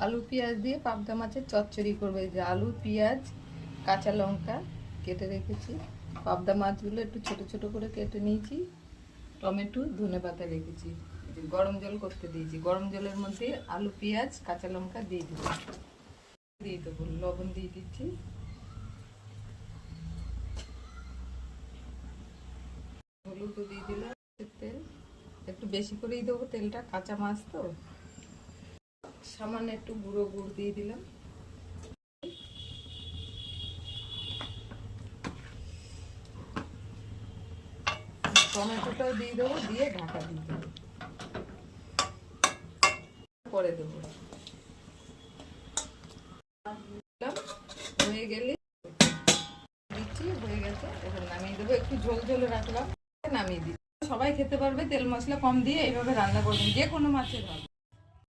আলু পেঁয়াজ দিয়ে পাবদা মাছের চচ্চড়ি করবে। যে আলু পেঁয়াজ কাঁচা লঙ্কা কেটে রেখেছি, পাবদা মাছগুলো একটু ছোট ছোট করে কেটে নিয়েছি, টমেটো ধনেপাতা রেখেছি, গরম জল করতে দিয়েছি। গরম জলের মধ্যে আলু পেঁয়াজ কাঁচা লঙ্কা দিয়ে দেবো, লবণ দিয়ে দিচ্ছি, হলুদও দিয়ে দিলাম, তেল একটু বেশি করেই দেবো, তেলটা কাঁচা মাছ তো। সামান্য একটু গুঁড়ো গুড় দিয়ে দিলাম, টমেটোটাও দিয়ে দেবো, দিয়ে ঢাকা দিয়ে দেবো, পরে দেবো। হয়ে গেলে দিচ্ছি, হয়ে গেছে, এবার নামিয়ে দেবো। একটু ঝোল ঝোল রাখলাম, নামিয়ে দিচ্ছি। সবাই খেতে পারবে, তেল মশলা কম দিয়ে এইভাবে রান্না করবেন, যে কোনো মাছের হবে।